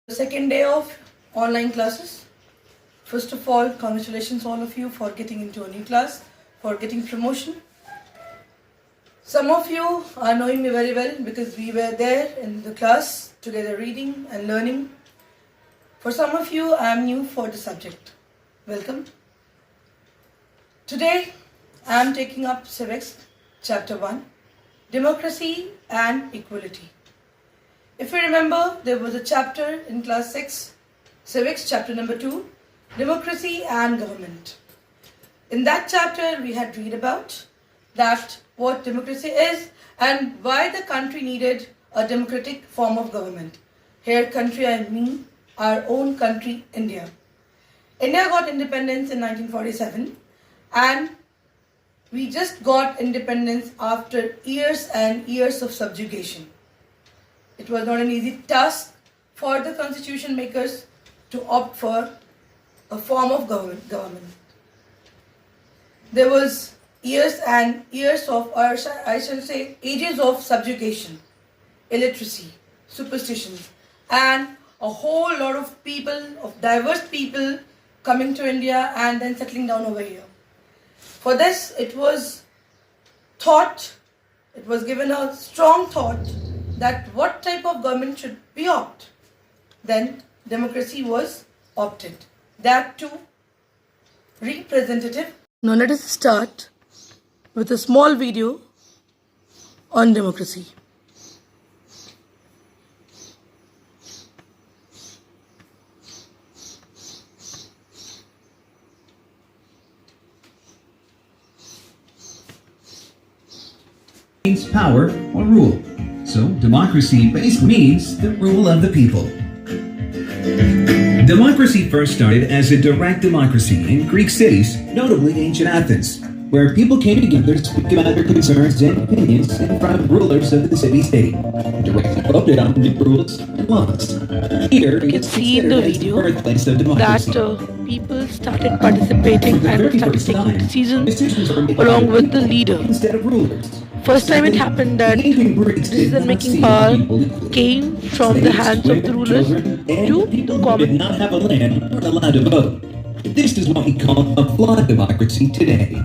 Second day of online classes. First of all, congratulations all of you for getting into a new class, for getting promotion. Some of you are knowing me very well because we were there in the class together reading and learning. For some of you, I am new for the subject. Welcome. Today, I am taking up Civics, Chapter 1, Democracy and Equality. If you remember, there was a chapter in class 6, Civics, chapter number 2, Democracy and Government. In that chapter, we had read about that what democracy is and why the country needed a democratic form of government. Here, country, I mean our own country, India. India got independence in 1947 and we just got independence after years and years of subjugation. It was not an easy task for the constitution makers to opt for a form of government. There was years and years of, or I shall say, ages of subjugation, illiteracy, superstitions, and a whole lot of people, of diverse people coming to India and then settling down over here. For this, it was given a strong thought that what type of government should be opted. Then democracy was opted. That too representative. Now let us start with a small video on democracy. Means power or rule. So, democracy basically means the rule of the people. Democracy first started as a direct democracy in Greek cities, notably ancient Athens, where people came together to speak about their concerns and opinions in front of rulers of the city-state, directly voted on new rules and laws. Here, you can see in the video that people started participating and started taking decisions along with the leader. Instead of rulers. First time it happened that decision-making power came from the hands of the rulers to the common. Did not have a land or allowed to vote. This is what we call a flawed democracy today.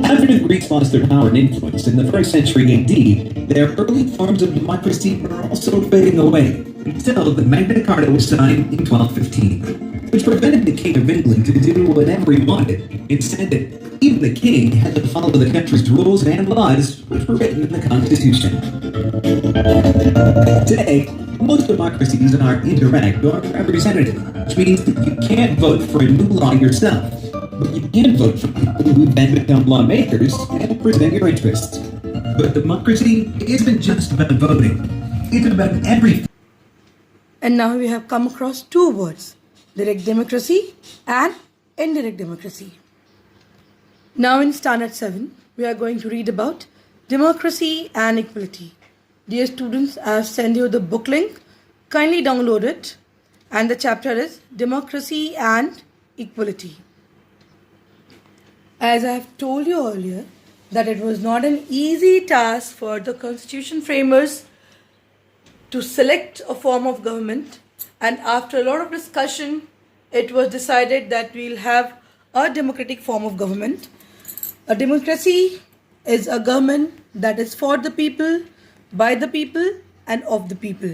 After the Greeks lost their power and influence in the 1st century AD, their early forms of democracy were also fading away until the Magna Carta was signed in 1215, which prevented the King of England to do whatever he wanted. It said that even the king had to follow the country's rules and laws, which were written in the Constitution. Today, most democracies are indirect or representative, which means that you can't vote for a new law yourself, but you can vote for people who then become lawmakers and present your interests. But democracy isn't just about voting, it's about everything. And now we have come across two words, direct democracy and indirect democracy. Now in Standard 7, we are going to read about democracy and equality. Dear students, I have sent you the book link. Kindly download it. And the chapter is Democracy and Equality. As I have told you earlier, that it was not an easy task for the constitution framers to select a form of government. And after a lot of discussion, it was decided that we'll have a democratic form of government. A democracy is a government that is for the people, by the people, and of the people.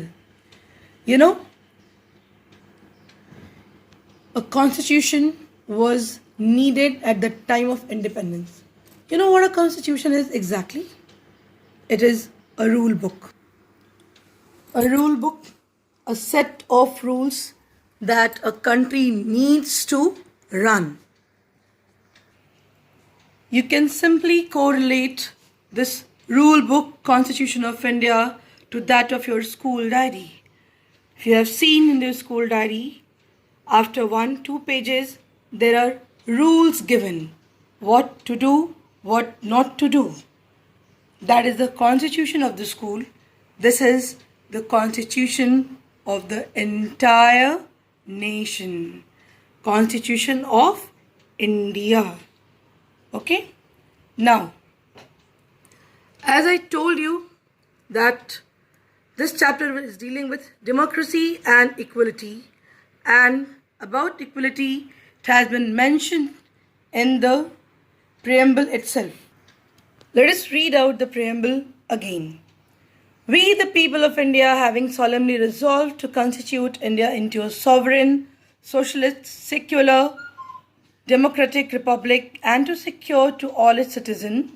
You know, a constitution was needed at the time of independence. You know what a constitution is exactly? It is a rule book. A rule book, a set of rules that a country needs to run. You can simply correlate this rule book, Constitution of India, to that of your school diary. If you have seen in your school diary, after 1-2 pages, there are rules given. What to do, what not to do. That is the constitution of the school. This is the constitution of the entire nation. Constitution of India. Okay? Now, as I told you that This chapter is dealing with democracy and equality, and about equality it has been mentioned in the preamble itself. Let us read out the preamble again. We, the people of India, having solemnly resolved to constitute India into a sovereign, socialist, secular, democratic republic, and to secure to all its citizens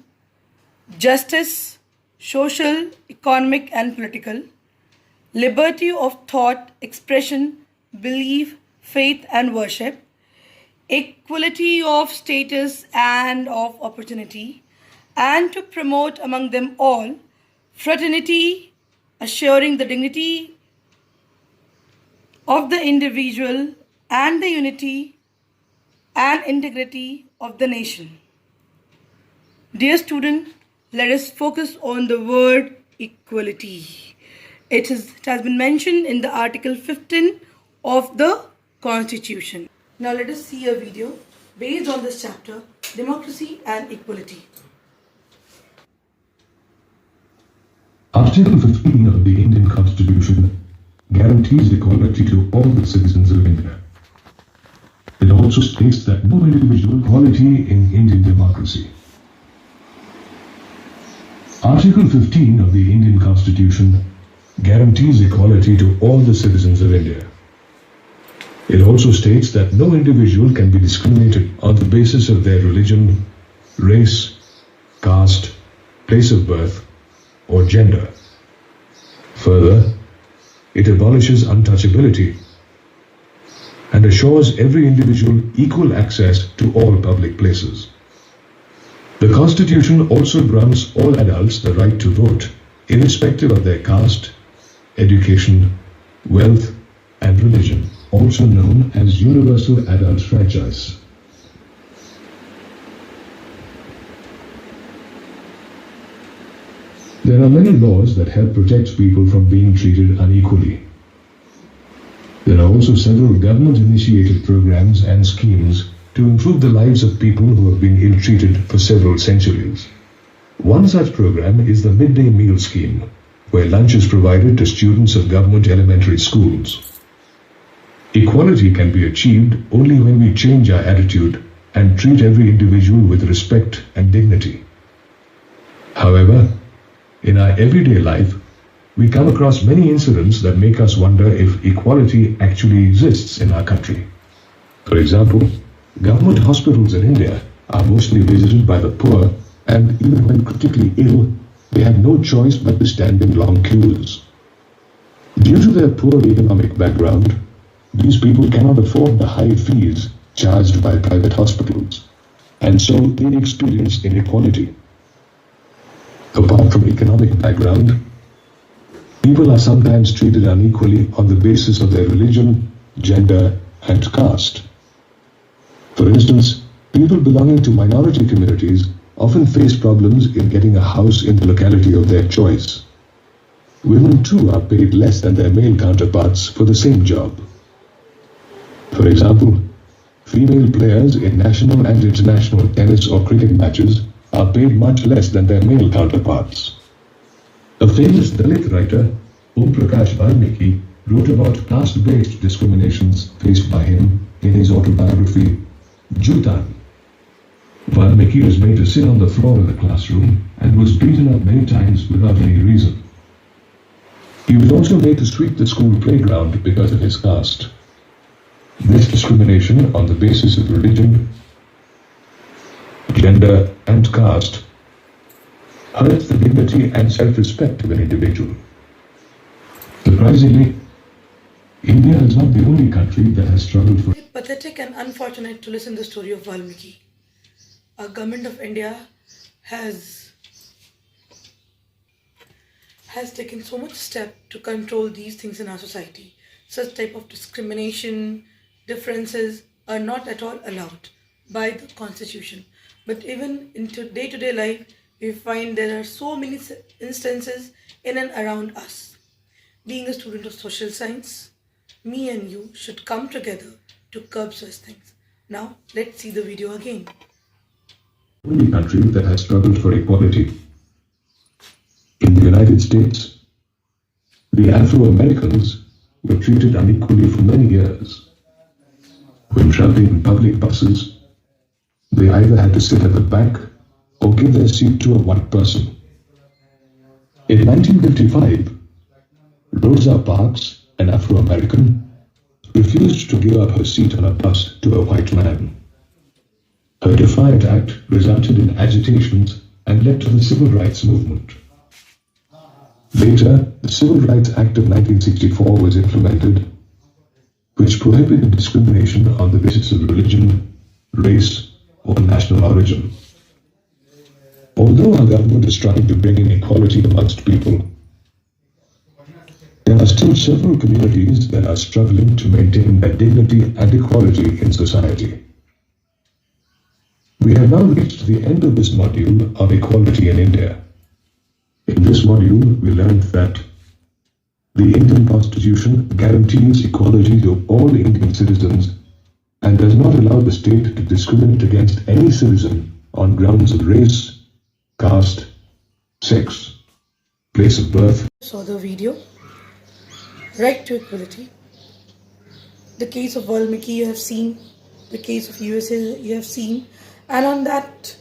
justice, social, economic, and political, liberty of thought, expression, belief, faith, and worship, equality of status and of opportunity, and to promote among them all fraternity, assuring the dignity of the individual and the unity and integrity of the nation. Dear student, let us focus on the word equality. It has been mentioned in the Article 15 of the Constitution. Now let us see a video based on this chapter, Democracy and Equality. Article 15 of the Indian Constitution guarantees equality to all the citizens of India. It also states that no individual equality in Indian democracy. Article 15 of the Indian Constitution guarantees equality to all the citizens of India. It also states that no individual can be discriminated on the basis of their religion, race, caste, place of birth, or gender. Further, it abolishes untouchability and assures every individual equal access to all public places. The Constitution also grants all adults the right to vote, irrespective of their caste, education, wealth, and religion, also known as Universal Adult Franchise. There are many laws that help protect people from being treated unequally. There are also several government-initiated programs and schemes to improve the lives of people who have been ill-treated for several centuries. One such program is the Midday Meal Scheme, where lunch is provided to students of government elementary schools. Equality can be achieved only when we change our attitude and treat every individual with respect and dignity. However, in our everyday life, we come across many incidents that make us wonder if equality actually exists in our country. For example, government hospitals in India are mostly visited by the poor, and even when critically ill, they have no choice but to stand in long queues. Due to their poor economic background, these people cannot afford the high fees charged by private hospitals, and so they experience inequality. Apart from economic background, people are sometimes treated unequally on the basis of their religion, gender, and caste. For instance, people belonging to minority communities often face problems in getting a house in the locality of their choice. Women too are paid less than their male counterparts for the same job. For example, female players in national and international tennis or cricket matches are paid much less than their male counterparts. A famous Dalit writer, Om Prakash Valmiki, wrote about caste-based discriminations faced by him in his autobiography, Jutan. Valmiki was made to sit on the floor in the classroom and was beaten up many times without any reason. He was also made to sweep the school playground because of his caste. This discrimination on the basis of religion, gender, and caste hurts the dignity and self-respect of an individual. Surprisingly, India is not the only country that has struggled for... Pathetic and unfortunate to listen to the story of Valmiki. Our government of India has taken so much step to control these things in our society. Such type of discrimination, differences are not at all allowed by the Constitution. But even in day-to-day life, we find there are so many instances in and around us. Being a student of social science, me and you should come together to curb such things. Now, let's see the video again. The only country that has struggled for equality. In the United States, The Afro-Americans were treated unequally for many years. When traveling in public buses, they either had to sit at the back or give their seat to a white person. In 1955, Rosa Parks, an Afro-American, refused to give up her seat on a bus to a white man. Her defiant act resulted in agitations and led to the Civil Rights Movement. Later, the Civil Rights Act of 1964 was implemented, which prohibited discrimination on the basis of religion, race, or national origin. Although our government is trying to bring in equality amongst people, there are still several communities that are struggling to maintain their dignity and equality in society. We have now reached the end of this module on equality in India. In this module, we learned that the Indian Constitution guarantees equality to all Indian citizens and does not allow the state to discriminate against any citizen on grounds of race, caste, sex, place of birth. Saw the video. Right to equality. The case of Valmiki you have seen. The case of USA you have seen. And on that,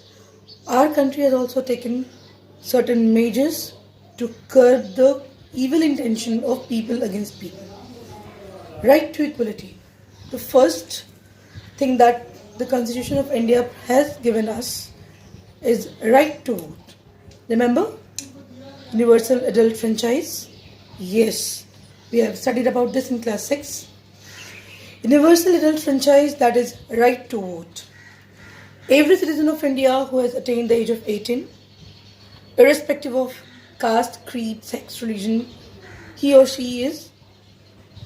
our country has also taken certain measures to curb the evil intention of people against people. Right to equality. The first thing that the Constitution of India has given us is right to vote. Remember? Universal adult franchise? Yes. We have studied about this in class 6. Universal adult franchise, that is right to vote. Every citizen of India who has attained the age of 18, irrespective of caste, creed, sex, religion, he or she is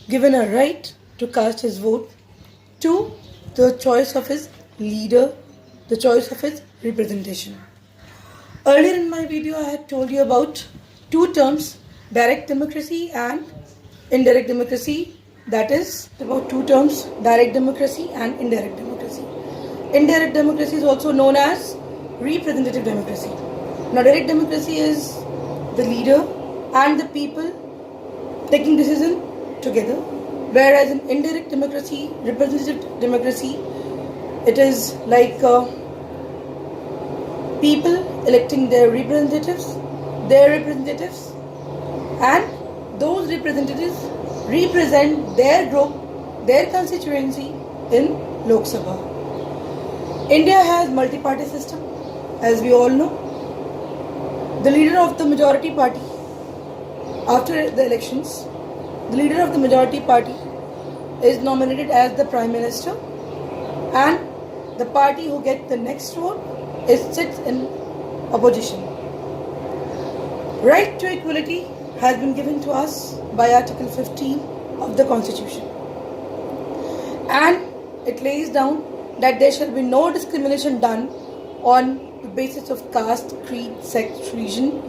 given a right to cast his vote to the choice of his leader, the choice of his representation. Earlier in my video, I had told you about two terms, direct democracy and indirect democracy. That is about two terms, direct democracy and indirect democracy. Indirect democracy is also known as representative democracy. Now, direct democracy is the leader and the people taking decision together, whereas in indirect democracy, representative democracy, it is like people electing their representatives, and those representatives represent their group, their constituency in Lok Sabha. India has multi-party system, as we all know. The leader of the majority party, after the elections, the leader of the majority party is nominated as the Prime Minister, and the party who gets the next vote sits in opposition. Right to equality has been given to us by Article 15 of the Constitution, and it lays down that there shall be no discrimination done on the basis of caste, creed, sex, religion,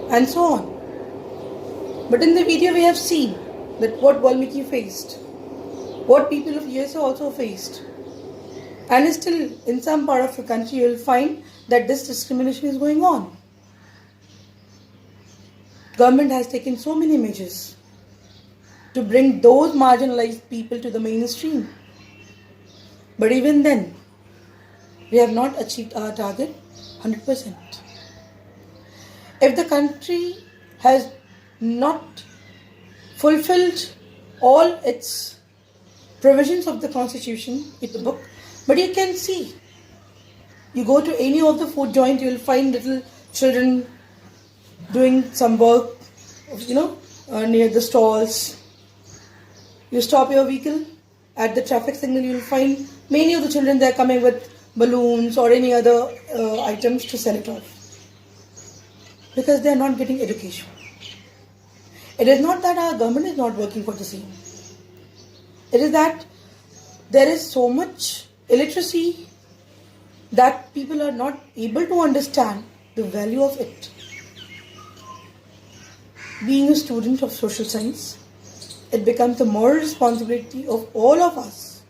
and so on. But in the video we have seen that what Valmiki faced, what people of USA also faced, and still in some part of the country you will find that this discrimination is going on. Government has taken so many measures to bring those marginalized people to the mainstream. But even then, we have not achieved our target 100%. If the country has not fulfilled all its provisions of the Constitution, it's a book, but you can see, you go to any of the food joint, you will find little children doing some work, near the stalls. You stop your vehicle at the traffic signal, you will find many of the children there coming with balloons or any other items to sell it off. Because they are not getting education. It is not that our government is not working for the same. It is that there is so much illiteracy that people are not able to understand the value of it. Being a student of social science, it becomes the moral responsibility of all of us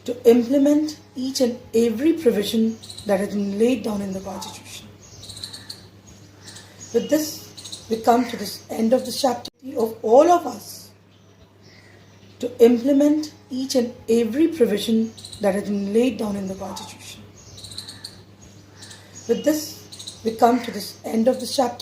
to implement each and every provision that has been laid down in the Constitution. With this, we come to this end of the chapter of all of us to implement each and every provision that has been laid down in the Constitution. With this, we come to this end of the chapter.